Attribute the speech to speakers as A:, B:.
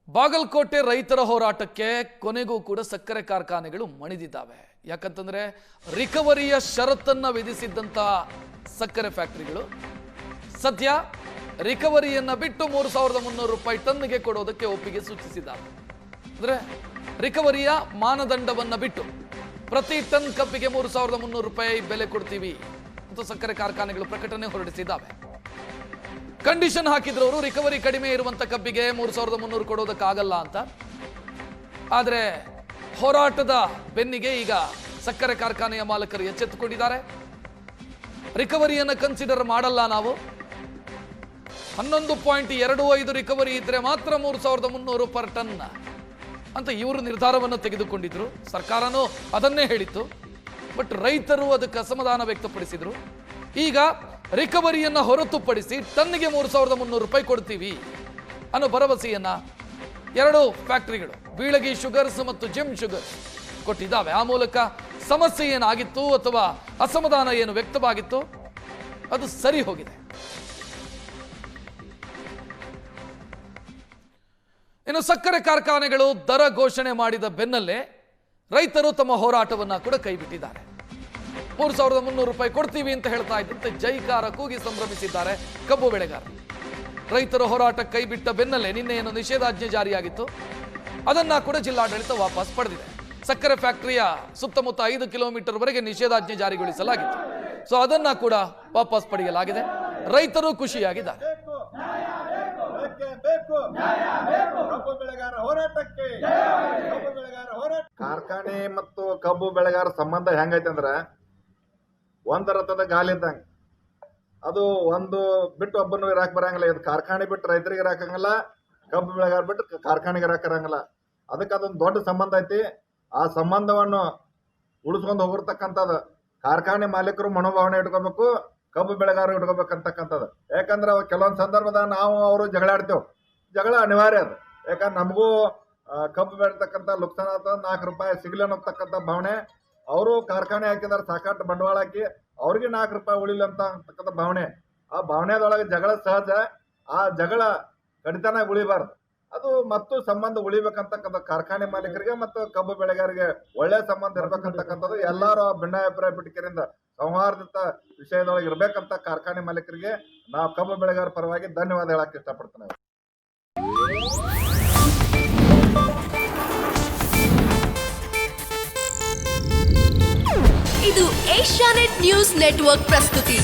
A: ಬಾಗಲಕೋಟೆ ರೈತರ ಹೋರಾಟಕ್ಕೆ ಕೊನೆಗೂ ಕೂಡ ಸಕ್ಕರೆ ಕಾರ್ಖಾನೆಗಳು ಮಣಿದಿದ್ದಾವೆ. ಯಾಕಂತಂದ್ರೆ ರಿಕವರಿಯ ಷರತ್ತನ್ನ ವಿಧಿಸಿದ್ದಂತ ಸಕ್ಕರೆ ಫ್ಯಾಕ್ಟರಿಗಳು ಸದ್ಯ ರಿಕವರಿಯನ್ನ ಬಿಟ್ಟು 3,300 ರೂಪಾಯಿ ಟನ್ಗೆ ಕೊಡೋದಕ್ಕೆ ಒಪ್ಪಿಗೆ ಸೂಚಿಸಿದ್ದಾರೆ. ಅಂದ್ರೆ ರಿಕವರಿಯ ಮಾನದಂಡವನ್ನ ಬಿಟ್ಟು ಪ್ರತಿ ಟನ್ ಕಬ್ಬಿಗೆ 3,300 ರೂಪಾಯಿ ಬೆಲೆ ಕೊಡ್ತೀವಿ ಅಂತ ಸಕ್ಕರೆ ಕಾರ್ಖಾನೆಗಳು ಪ್ರಕಟಣೆ ಹೊರಡಿಸಿದ್ದಾವೆ. ಕಂಡೀಷನ್ ಹಾಕಿದ್ರು ಅವರು, ರಿಕವರಿ ಕಡಿಮೆ ಇರುವಂತ ಕಬ್ಬಿಗೆ 3,300 ಕೊಡೋದಕ್ಕಾಗಲ್ಲ ಅಂತ. ಆದ್ರೆ ಹೋರಾಟದ ಬೆನ್ನಿಗೆ ಈಗ ಸಕ್ಕರೆ ಕಾರ್ಖಾನೆಯ ಮಾಲಕರು ಎಚ್ಚೆತ್ತುಕೊಂಡಿದ್ದಾರೆ. ರಿಕವರಿಯನ್ನು ಕನ್ಸಿಡರ್ ಮಾಡಲ್ಲ, ನಾವು 11.25 ರಿಕವರಿ ಇದ್ರೆ ಮಾತ್ರ 3,300 ಪರ್ ಟನ್ ಅಂತ ಇವರು ನಿರ್ಧಾರವನ್ನು ತೆಗೆದುಕೊಂಡಿದ್ರು. ಸರ್ಕಾರನೂ ಅದನ್ನೇ ಹೇಳಿತ್ತು. ಬಟ್ ರೈತರು ಅದಕ್ಕೆ ಅಸಮಾಧಾನ ವ್ಯಕ್ತಪಡಿಸಿದ್ರು. ಈಗ ರಿಕವರಿಯನ್ನ ಹೊರತುಪಡಿಸಿ ಟನ್ನಿಗೆ 3,300 ರೂಪಾಯಿ ಕೊಡ್ತೀವಿ ಅನ್ನೋ ಭರವಸೆಯನ್ನ ಎರಡು ಫ್ಯಾಕ್ಟರಿಗಳು, ಬೀಳಗಿ ಶುಗರ್ಸ್ ಮತ್ತು ಜಿಮ್ ಶುಗರ್ಸ್ ಕೊಟ್ಟಿದ್ದಾವೆ. ಆ ಮೂಲಕ ಸಮಸ್ಯೆ ಏನಾಗಿತ್ತು ಅಥವಾ ಅಸಮಾಧಾನ ಏನು ವ್ಯಕ್ತವಾಗಿತ್ತು ಅದು ಸರಿ ಹೋಗಿದೆ. ಇನ್ನು ಸಕ್ಕರೆ ಕಾರ್ಖಾನೆಗಳು ದರ ಘೋಷಣೆ ಮಾಡಿದ ಬೆನ್ನಲ್ಲೇ ರೈತರು ತಮ್ಮ ಹೋರಾಟವನ್ನ ಕೂಡ ಕೈಬಿಟ್ಟಿದ್ದಾರೆ. 3,300 ರೂಪಾಯಿ ಕೊಡ್ತೀವಿ ಅಂತ ಹೇಳ್ತಾ ಇದ್ದಂತೆ ಜೈಕಾರ ಕೂಗಿ ಸಂಭ್ರಮಿಸಿದ್ದಾರೆ ಕಬ್ಬು ಬೆಳೆಗಾರರು. ರೈತರು ಹೋರಾಟ ಕೈಬಿಟ್ಟ ಬೆನ್ನಲ್ಲೇ ನಿನ್ನೆ ಏನು ನಿಷೇಧಾಜ್ಞೆ ಜಾರಿಯಾಗಿತ್ತು ಅದನ್ನ ಕೂಡ ಜಿಲ್ಲಾಡಳಿತ ವಾಪಸ್ ಪಡೆದಿದೆ. ಸಕ್ಕರೆ ಫ್ಯಾಕ್ಟರಿಯ ಸುತ್ತಮುತ್ತ 5 ಕಿಲೋಮೀಟರ್ ವರೆಗೆ ನಿಷೇಧಾಜ್ಞೆ ಜಾರಿಗೊಳಿಸಲಾಗಿತ್ತು. ಸೊ ಅದನ್ನ ಕೂಡ ವಾಪಸ್ ಪಡೆಯಲಾಗಿದೆ. ರೈತರು ಖುಷಿಯಾಗಿದ್ದಾರೆ.
B: ಕಾರ್ಖಾನೆ ಮತ್ತು ಕಬ್ಬು ಬೆಳೆಗಾರ ಸಂಬಂಧ ಹೆಂಗೈತೆ ಅಂದ್ರೆ ಒಂದ್ ರಥದ ಗಾಲಿ ಇದ್ದಂಗ. ಅದು ಒಂದು ಬಿಟ್ಟು ಒಬ್ಬನು ಇರಾಕ್ ಬರಂಗಿಲ್ಲ. ಇದು ಕಾರ್ಖಾನೆ ಬಿಟ್ಟು ರೈತರಿಗೆ ಇರಾಕಂಗಿಲ್ಲ, ಕಬ್ಬು ಬೆಳೆಗಾರ ಬಿಟ್ಟು ಕಾರ್ಖಾನೆಗೆ ಇರಾಕರಂಗಿಲ್ಲ. ಅದಕ್ಕೆ ಅದೊಂದು ದೊಡ್ಡ ಸಂಬಂಧ ಐತಿ. ಆ ಸಂಬಂಧವನ್ನು ಉಳಿಸ್ಕೊಂಡು ಹೋಗಿರ್ತಕ್ಕಂಥದ್ದು ಕಾರ್ಖಾನೆ ಮಾಲೀಕರು ಮನೋಭಾವನೆ ಇಟ್ಕೋಬೇಕು, ಕಬ್ಬು ಬೆಳೆಗಾರರು ಇಟ್ಕೋಬೇಕಂತಕ್ಕಂಥದ್ದು. ಯಾಕಂದ್ರೆ ಕೆಲವೊಂದು ಸಂದರ್ಭದಾಗ ನಾವು ಅವರು ಜಗಳಾಡ್ತೇವೆ. ಜಗಳ ಅನಿವಾರ್ಯ ಅದು. ಯಾಕಂದ್ರೆ ನಮಗೂ ಕಬ್ಬು ಬೆಳತಕ್ಕಂಥ ಲುಕ್ಸಾನ ಆತ, 4 ರೂಪಾಯಿ ಸಿಗ್ಲಿ ಅನ್ನೋತಕ್ಕಂಥ ಭಾವನೆ. ಅವರು ಕಾರ್ಖಾನೆ ಹಾಕಿದಾರೆ, ಸಾಕಷ್ಟು ಬಂಡವಾಳ ಹಾಕಿ ಅವ್ರಿಗೆ 4 ರೂಪಾಯಿ ಉಳಿಲ್ಲ ಅಂತಕ್ಕಂಥ ಭಾವನೆ. ಆ ಭಾವನೆದೊಳಗೆ ಜಗಳ ಸಹಜ. ಆ ಜಗಳ ಕಡಿತನ ಉಳಿಬಾರ್ದು. ಅದು ಮತ್ತು ಸಂಬಂಧ ಉಳಿಬೇಕಂತಕ್ಕಂಥ ಕಾರ್ಖಾನೆ ಮಾಲೀಕರಿಗೆ ಮತ್ತು ಕಬ್ಬು ಬೆಳೆಗಾರರಿಗೆ ಒಳ್ಳೆ ಸಂಬಂಧ ಇರ್ಬೇಕಂತಕ್ಕಂಥದ್ದು ಎಲ್ಲರೂ ಭಿನ್ನಾಭಿಪ್ರಾಯ ಬಿಟ್ಟಿದ್ದರಿಂದ ಸೌಹಾರ್ದತ ವಿಷಯದೊಳಗೆ ಇರ್ಬೇಕಂತ ಕಾರ್ಖಾನೆ ಮಾಲೀಕರಿಗೆ ನಾವು ಕಬ್ಬು ಬೆಳೆಗಾರ ಪರವಾಗಿ ಧನ್ಯವಾದ ಹೇಳಕ್ ಇಷ್ಟಪಡ್ತೇನೆ.
C: ಇದು ಏಷ್ಯಾನೆಟ್ ನ್ಯೂಸ್ ನೆಟ್ವರ್ಕ್ ಪ್ರಸ್ತುತಿ.